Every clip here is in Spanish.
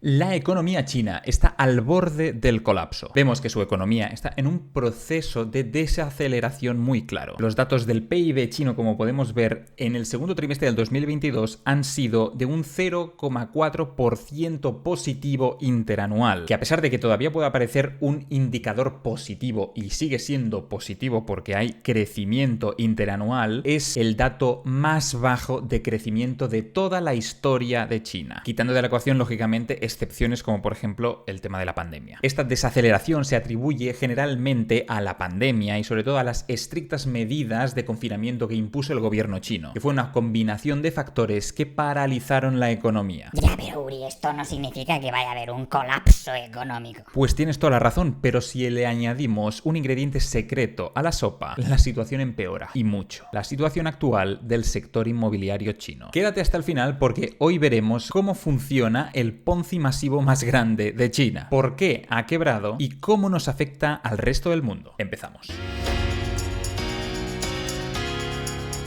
La economía china está al borde del colapso. Vemos que su economía está en un proceso de desaceleración muy claro. Los datos del PIB chino, como podemos ver, en el segundo trimestre del 2022 han sido de un 0,4% positivo interanual, que a pesar de que todavía puede aparecer un indicador positivo y sigue siendo positivo porque hay crecimiento interanual, es el dato más bajo de crecimiento de toda la historia de China, quitando de la ecuación lógicamente excepciones como por ejemplo el tema de la pandemia. Esta desaceleración se atribuye generalmente a la pandemia y sobre todo a las estrictas medidas de confinamiento que impuso el gobierno chino, que fue una combinación de factores que paralizaron la economía. Ya, pero Uri, esto no significa que vaya a haber un colapso económico. Pues tienes toda la razón, pero si le añadimos un ingrediente secreto a la sopa, la situación empeora, y mucho. La situación actual del sector inmobiliario chino. Quédate hasta el final porque hoy veremos cómo funciona el Ponzi masivo más grande de China, por qué ha quebrado y cómo nos afecta al resto del mundo. Empezamos.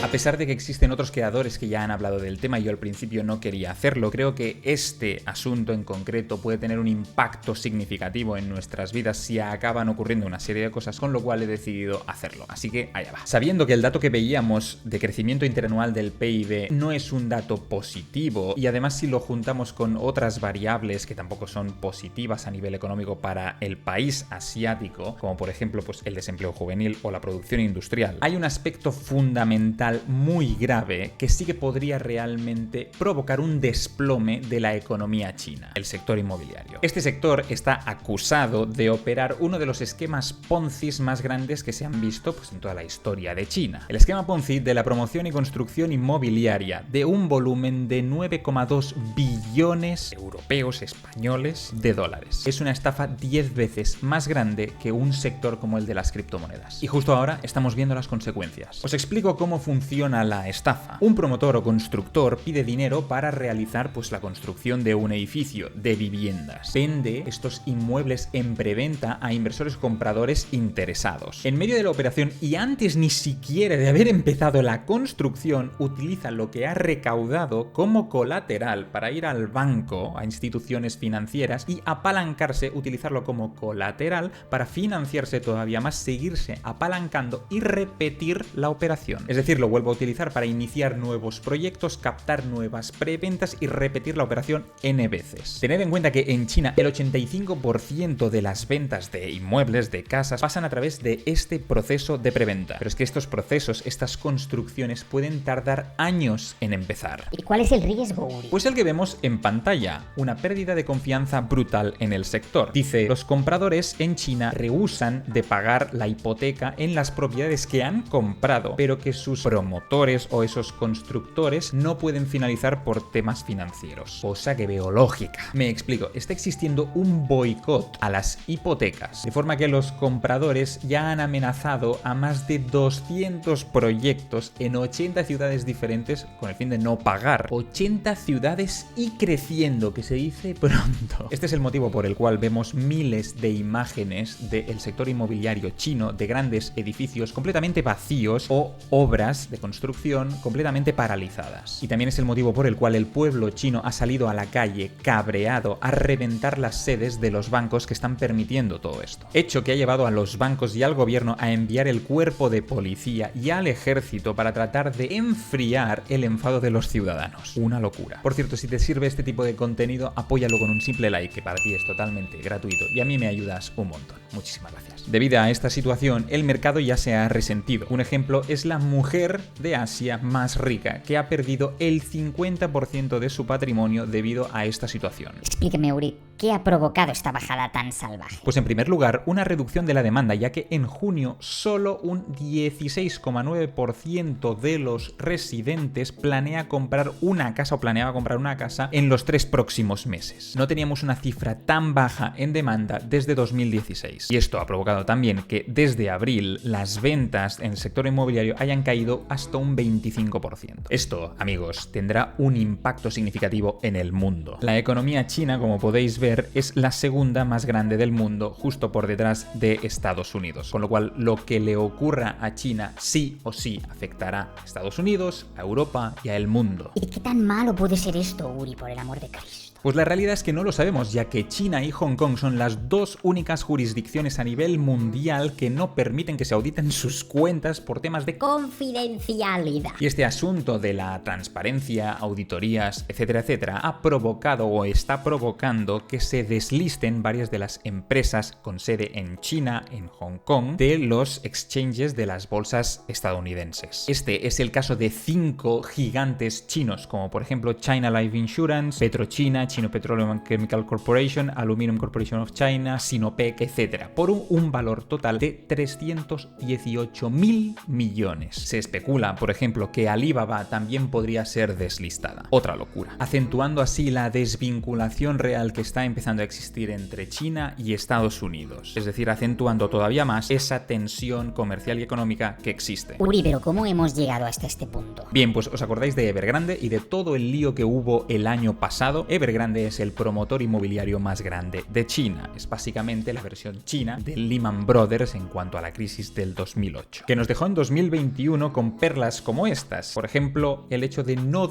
A pesar de que existen otros creadores que ya han hablado del tema y yo al principio no quería hacerlo, creo que este asunto en concreto puede tener un impacto significativo en nuestras vidas si acaban ocurriendo una serie de cosas, con lo cual he decidido hacerlo. Así que allá va. Sabiendo que el dato que veíamos de crecimiento interanual del PIB no es un dato positivo y además si lo juntamos con otras variables que tampoco son positivas a nivel económico para el país asiático, como por ejemplo pues, el desempleo juvenil o la producción industrial, hay un aspecto fundamental muy grave que sí que podría realmente provocar un desplome de la economía china, el sector inmobiliario. Este sector está acusado de operar uno de los esquemas Ponzi más grandes que se han visto pues, en toda la historia de China. El esquema Ponzi de la promoción y construcción inmobiliaria de un volumen de 9,2 billones europeos, españoles, de dólares. Es una estafa 10 veces más grande que un sector como el de las criptomonedas. Y justo ahora estamos viendo las consecuencias. Os explico cómo funciona la estafa. Un promotor o constructor pide dinero para realizar pues la construcción de un edificio de viviendas. Vende estos inmuebles en preventa a inversores compradores interesados. En medio de la operación y antes ni siquiera de haber empezado la construcción, utiliza lo que ha recaudado como colateral para ir al banco, a instituciones financieras y apalancarse, utilizarlo como colateral para financiarse todavía más, seguirse apalancando y repetir la operación. Es decir, lo vuelvo a utilizar para iniciar nuevos proyectos, captar nuevas preventas y repetir la operación N veces. Tened en cuenta que en China el 85% de las ventas de inmuebles, de casas, pasan a través de este proceso de preventa. Pero es que estos procesos, estas construcciones pueden tardar años en empezar. ¿Y cuál es el riesgo, Uri? Pues el que vemos en pantalla, una pérdida de confianza brutal en el sector. Dice, los compradores en China rehúsan de pagar la hipoteca en las propiedades que han comprado, pero que sus promotores o esos constructores no pueden finalizar por temas financieros. Cosa que veo lógica. Me explico, está existiendo un boicot a las hipotecas, de forma que los compradores ya han amenazado a más de 200 proyectos en 80 ciudades diferentes con el fin de no pagar. 80 ciudades y creciendo, que se dice pronto. Este es el motivo por el cual vemos miles de imágenes del sector inmobiliario chino de grandes edificios completamente vacíos o obras de construcción completamente paralizadas. Y también es el motivo por el cual el pueblo chino ha salido a la calle cabreado a reventar las sedes de los bancos que están permitiendo todo esto. Hecho que ha llevado a los bancos y al gobierno a enviar el cuerpo de policía y al ejército para tratar de enfriar el enfado de los ciudadanos. Una locura. Por cierto, si te sirve este tipo de contenido, apóyalo con un simple like, que para ti es totalmente gratuito y a mí me ayudas un montón. Muchísimas gracias. Debido a esta situación, el mercado ya se ha resentido. Un ejemplo es la mujer de Asia más rica, que ha perdido el 50% de su patrimonio debido a esta situación. Explíqueme, Uri, ¿qué ha provocado esta bajada tan salvaje? Pues en primer lugar, una reducción de la demanda, ya que en junio solo un 16,9% de los residentes planea comprar una casa o planeaba comprar una casa en los 3 próximos meses. No teníamos una cifra tan baja en demanda desde 2016. Y esto ha provocado también que desde abril las ventas en el sector inmobiliario hayan caído hasta un 25%. Esto, amigos, tendrá un impacto significativo en el mundo. La economía china, como podéis ver, es la segunda más grande del mundo, justo por detrás de Estados Unidos. Con lo cual, lo que le ocurra a China sí o sí afectará a Estados Unidos, a Europa y al mundo. ¿Y qué tan malo puede ser esto, Uri, por el amor de Cristo? Pues la realidad es que no lo sabemos, ya que China y Hong Kong son las dos únicas jurisdicciones a nivel mundial que no permiten que se auditen sus cuentas por temas de confidencialidad. Y este asunto de la transparencia, auditorías, etcétera, etcétera, ha provocado o está provocando que se deslisten varias de las empresas con sede en China, en Hong Kong, de los exchanges de las bolsas estadounidenses. Este es el caso de 5 gigantes chinos, como por ejemplo China Life Insurance, PetroChina, Chino Petroleum and Chemical Corporation, Aluminum Corporation of China, Sinopec, etc., por un valor total de 318.000 millones. Se especula, por ejemplo, que Alibaba también podría ser deslistada. Otra locura. Acentuando así la desvinculación real que está empezando a existir entre China y Estados Unidos. Es decir, acentuando todavía más esa tensión comercial y económica que existe. Uri, pero ¿cómo hemos llegado hasta este punto? Bien, pues os acordáis de Evergrande y de todo el lío que hubo el año pasado. Evergrande es el promotor inmobiliario más grande de China. Es básicamente la versión china de Lehman Brothers en cuanto a la crisis del 2008, que nos dejó en 2021 con perlas como estas. Por ejemplo, el hecho de no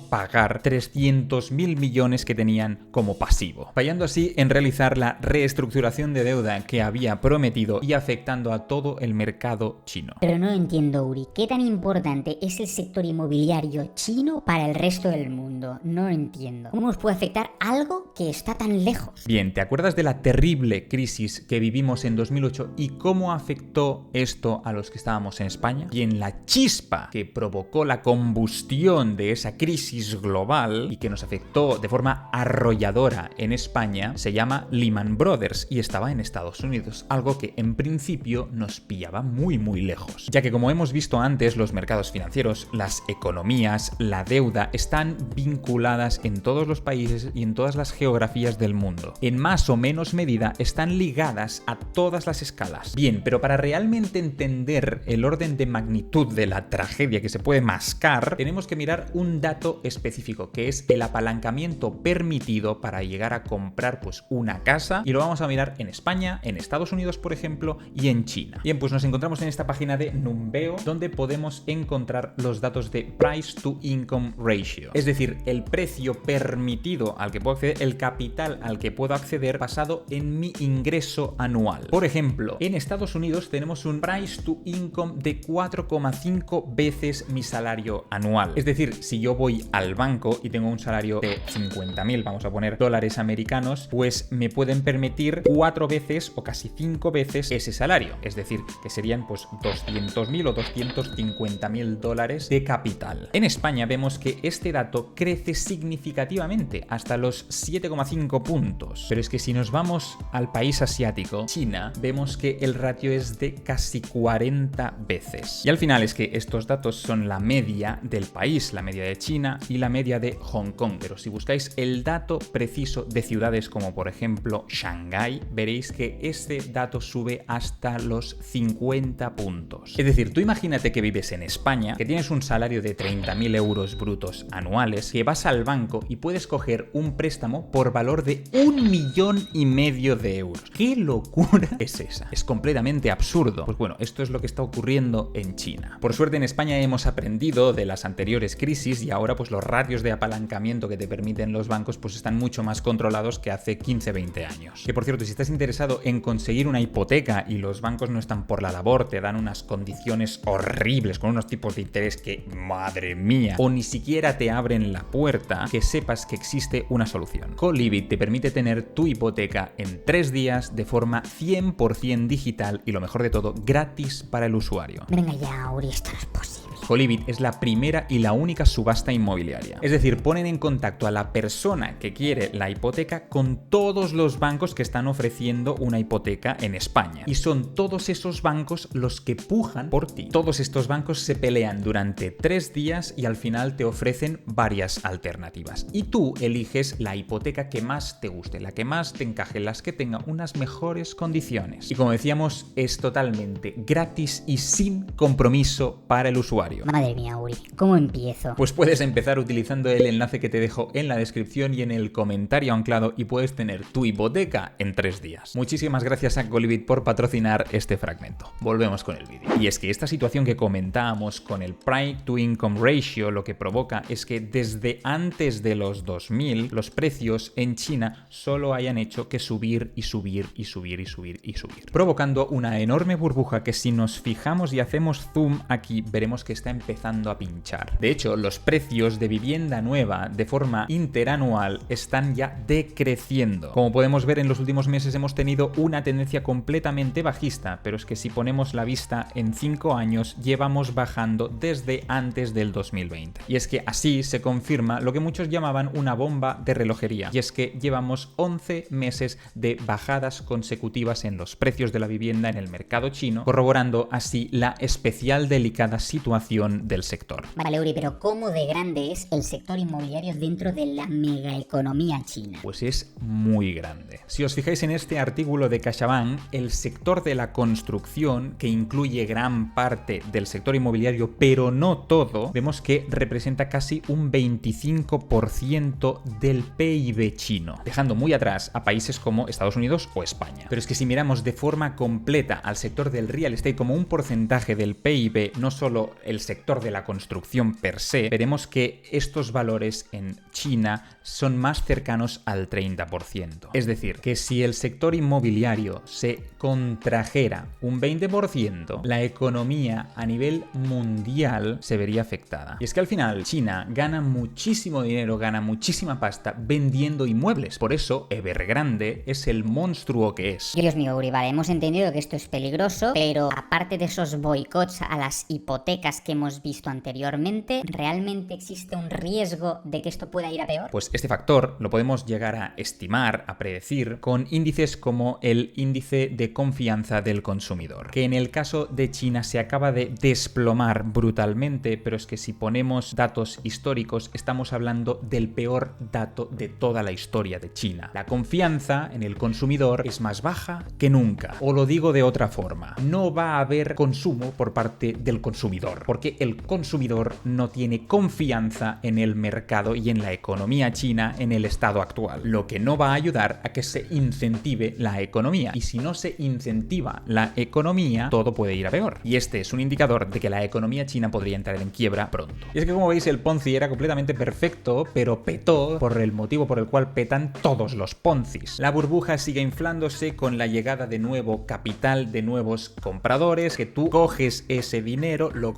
pagar 300.000 millones que tenían como pasivo, fallando así en realizar la reestructuración de deuda que había prometido y afectando a todo el mercado chino. Pero no entiendo, Uri, ¿qué tan importante es el sector inmobiliario chino para el resto del mundo? No entiendo. ¿Cómo nos puede afectar algo que está tan lejos? Bien, ¿te acuerdas de la terrible crisis que vivimos en 2008 y cómo afectó esto a los que estábamos en España? Bien, la chispa que provocó la combustión de esa crisis global y que nos afectó de forma arrolladora en España se llama Lehman Brothers y estaba en Estados Unidos, algo que en principio nos pillaba muy lejos, ya que como hemos visto antes, los mercados financieros, las economías, la deuda están vinculadas en todos los países y en todas las geografías del mundo. En más o menos medida están ligadas a todas las escalas. Bien, pero para realmente entender el orden de magnitud de la tragedia que se puede mascar, tenemos que mirar un dato específico, que es el apalancamiento permitido para llegar a comprar pues una casa, y lo vamos a mirar en España, en Estados Unidos, por ejemplo, y en China. Bien, pues nos encontramos en esta página de Numbeo, donde podemos encontrar los datos de Price to Income Ratio, es decir, el precio permitido al que puedo acceder, el capital al que puedo acceder basado en mi ingreso anual. Por ejemplo, en Estados Unidos tenemos un price to income de 4,5 veces mi salario anual. Es decir, si yo voy al banco y tengo un salario de 50.000, vamos a poner dólares americanos, pues me pueden permitir 4 veces o casi 5 veces ese salario. Es decir, que serían pues 200.000 o 250.000 dólares de capital. En España vemos que este dato crece significativamente hasta los 7,5 puntos. Pero es que si nos vamos al país asiático, China, vemos que el ratio es de casi 40 veces. Y al final es que estos datos son la media del país, la media de China y la media de Hong Kong. Pero si buscáis el dato preciso de ciudades como por ejemplo Shanghái, veréis que este dato sube hasta los 50 puntos. Es decir, tú imagínate que vives en España, que tienes un salario de 30.000 euros brutos anuales, que vas al banco y puedes coger un préstamo por valor de 1,5 millones de euros. ¿Qué locura es esa? Es completamente absurdo. Pues bueno, esto es lo que está ocurriendo en China. Por suerte en España hemos aprendido de las anteriores crisis y ahora pues los ratios de apalancamiento que te permiten los bancos pues están mucho más controlados que hace 15-20 años. Que por cierto, si estás interesado en conseguir una hipoteca y los bancos no están por la labor, te dan unas condiciones horribles con unos tipos de interés que, madre mía, o ni siquiera te abren la puerta, que sepas que existe una solución. Callibit te permite tener tu hipoteca en 3 días de forma 100% digital y lo mejor de todo, gratis para el usuario. Venga ya, Uri, esto no es posible. Callibit es la primera y la única subasta inmobiliaria. Es decir, ponen en contacto a la persona que quiere la hipoteca con todos los bancos que están ofreciendo una hipoteca en España. Y son todos esos bancos los que pujan por ti. Todos estos bancos se pelean durante 3 días y al final te ofrecen varias alternativas. Y tú eliges la hipoteca que más te guste, la que más te encaje, las que tenga unas mejores condiciones. Y como decíamos, es totalmente gratis y sin compromiso para el usuario. episodio. Madre mía, Uri, ¿cómo empiezo? Pues puedes empezar utilizando el enlace que te dejo en la descripción y en el comentario anclado y puedes tener tu hipoteca en 3 días. Muchísimas gracias a Gollibit por patrocinar este fragmento. Volvemos con el vídeo. Y es que esta situación que comentábamos con el Price to Income Ratio lo que provoca es que desde antes de los 2000 los precios en China solo hayan hecho que subir y subir y subir y subir y subir, provocando una enorme burbuja que si nos fijamos y hacemos zoom aquí veremos que está empezando a pinchar. De hecho, los precios de vivienda nueva de forma interanual están ya decreciendo. Como podemos ver, en los últimos meses hemos tenido una tendencia completamente bajista, pero es que si ponemos la vista en 5 años llevamos bajando desde antes del 2020. Y es que así se confirma lo que muchos llamaban una bomba de relojería, y es que llevamos 11 meses de bajadas consecutivas en los precios de la vivienda en el mercado chino, corroborando así la especial delicada situación del sector. Vale, Uri, pero ¿cómo de grande es el sector inmobiliario dentro de la megaeconomía china? Pues es muy grande. Si os fijáis en este artículo de CaixaBank, el sector de la construcción, que incluye gran parte del sector inmobiliario, pero no todo, vemos que representa casi un 25% del PIB chino, dejando muy atrás a países como Estados Unidos o España. Pero es que si miramos de forma completa al sector del real estate como un porcentaje del PIB, no solo el sector de la construcción per se, veremos que estos valores en China son más cercanos al 30%. Es decir, que si el sector inmobiliario se contrajera un 20%, la economía a nivel mundial se vería afectada. Y es que al final China gana muchísimo dinero, gana muchísima pasta vendiendo inmuebles. Por eso Evergrande es el monstruo que es. Dios mío, Uri, vale, hemos entendido que esto es peligroso, pero aparte de esos boicots a las hipotecas que hemos visto anteriormente, ¿realmente existe un riesgo de que esto pueda ir a peor? Pues este factor lo podemos llegar a estimar, a predecir, con índices como el índice de confianza del consumidor, que en el caso de China se acaba de desplomar brutalmente, pero es que si ponemos datos históricos estamos hablando del peor dato de toda la historia de China. La confianza en el consumidor es más baja que nunca, o lo digo de otra forma, no va a haber consumo por parte del consumidor, porque el consumidor no tiene confianza en el mercado y en la economía china en el estado actual, lo que no va a ayudar a que se incentive la economía, y si no se incentiva la economía, todo puede ir a peor, y este es un indicador de que la economía china podría entrar en quiebra pronto. Y es que como veis el Ponzi era completamente perfecto, pero petó por el motivo por el cual petan todos los Ponzis. La burbuja sigue inflándose con la llegada de nuevo capital, de nuevos compradores, que tú coges ese dinero, lo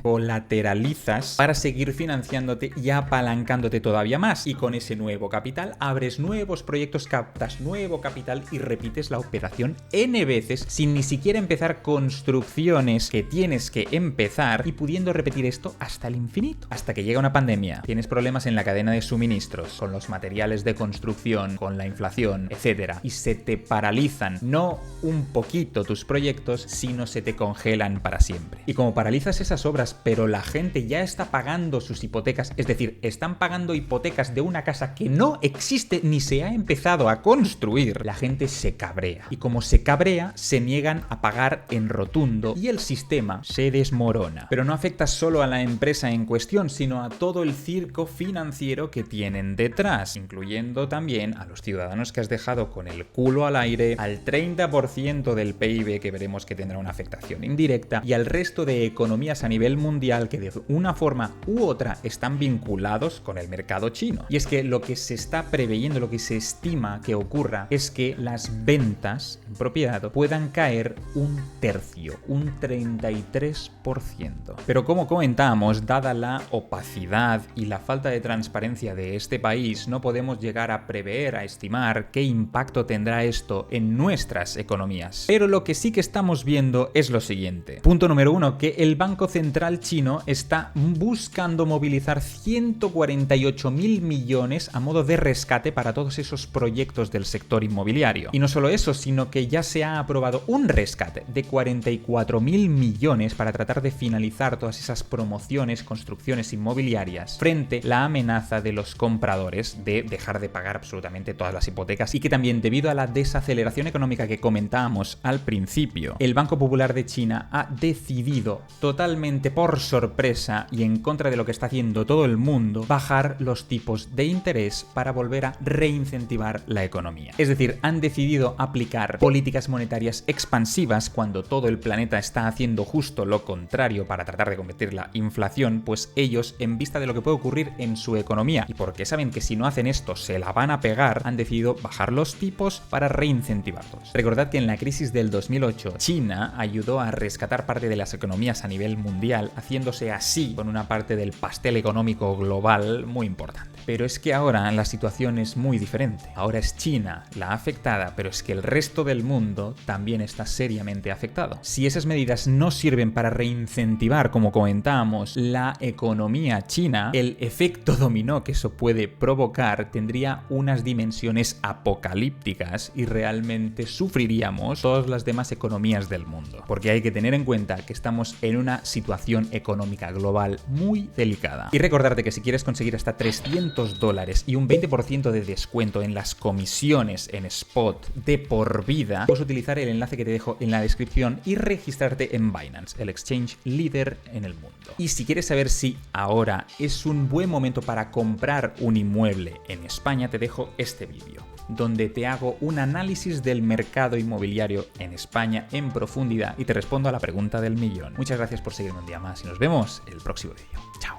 colateralizas para seguir financiándote y apalancándote todavía más, y con ese nuevo capital abres nuevos proyectos, captas nuevo capital y repites la operación N veces sin ni siquiera empezar construcciones que tienes que empezar, y pudiendo repetir esto hasta el infinito, hasta que llega una pandemia, tienes problemas en la cadena de suministros, con los materiales de construcción, con la inflación, etcétera, y se te paralizan no un poquito tus proyectos, sino se te congelan para siempre. Y como paralizas esas obras, pero la gente ya está pagando sus hipotecas, es decir, están pagando hipotecas de una casa que no existe ni se ha empezado a construir, la gente se cabrea. Y como se cabrea, se niegan a pagar en rotundo y el sistema se desmorona. Pero no afecta solo a la empresa en cuestión, sino a todo el circo financiero que tienen detrás, incluyendo también a los ciudadanos que has dejado con el culo al aire, al 30% del PIB que veremos que tendrá una afectación indirecta, y al resto de economías a nivel mundial que de una forma u otra están vinculados con el mercado chino. Y es que lo que se está preveyendo, lo que se estima que ocurra, es que las ventas en propiedad puedan caer un tercio, un 33%. Pero como comentábamos, dada la opacidad y la falta de transparencia de este país, no podemos llegar a prever, a estimar qué impacto tendrá esto en nuestras economías. Pero lo que sí que estamos viendo es lo siguiente. Punto número 1, que el Banco Central Central chino está buscando movilizar 148.000 millones a modo de rescate para todos esos proyectos del sector inmobiliario. Y no solo eso, sino que ya se ha aprobado un rescate de 44.000 millones para tratar de finalizar todas esas promociones, construcciones inmobiliarias frente a la amenaza de los compradores de dejar de pagar absolutamente todas las hipotecas, y que también, debido a la desaceleración económica que comentábamos al principio, el Banco Popular de China ha decidido totalmente por sorpresa y en contra de lo que está haciendo todo el mundo, bajar los tipos de interés para volver a reincentivar la economía. Es decir, han decidido aplicar políticas monetarias expansivas cuando todo el planeta está haciendo justo lo contrario para tratar de combatir la inflación. Pues ellos, en vista de lo que puede ocurrir en su economía y porque saben que si no hacen esto se la van a pegar, han decidido bajar los tipos para reincentivarlos. Recordad que en la crisis del 2008 China ayudó a rescatar parte de las economías a nivel mundial, haciéndose así con una parte del pastel económico global muy importante. Pero es que ahora la situación es muy diferente. Ahora es China la afectada, pero es que el resto del mundo también está seriamente afectado. Si esas medidas no sirven para reincentivar, como comentábamos, la economía china, el efecto dominó que eso puede provocar tendría unas dimensiones apocalípticas y realmente sufriríamos todas las demás economías del mundo. Porque hay que tener en cuenta que estamos en una situación económica global muy delicada. Y recordarte que si quieres conseguir hasta $300 y un 20% de descuento en las comisiones en spot de por vida, puedes utilizar el enlace que te dejo en la descripción y registrarte en Binance, el exchange líder en el mundo. Y si quieres saber si ahora es un buen momento para comprar un inmueble en España, te dejo este vídeo, donde te hago un análisis del mercado inmobiliario en España en profundidad y te respondo a la pregunta del millón. Muchas gracias por seguirme un día más y nos vemos el próximo vídeo. Chao.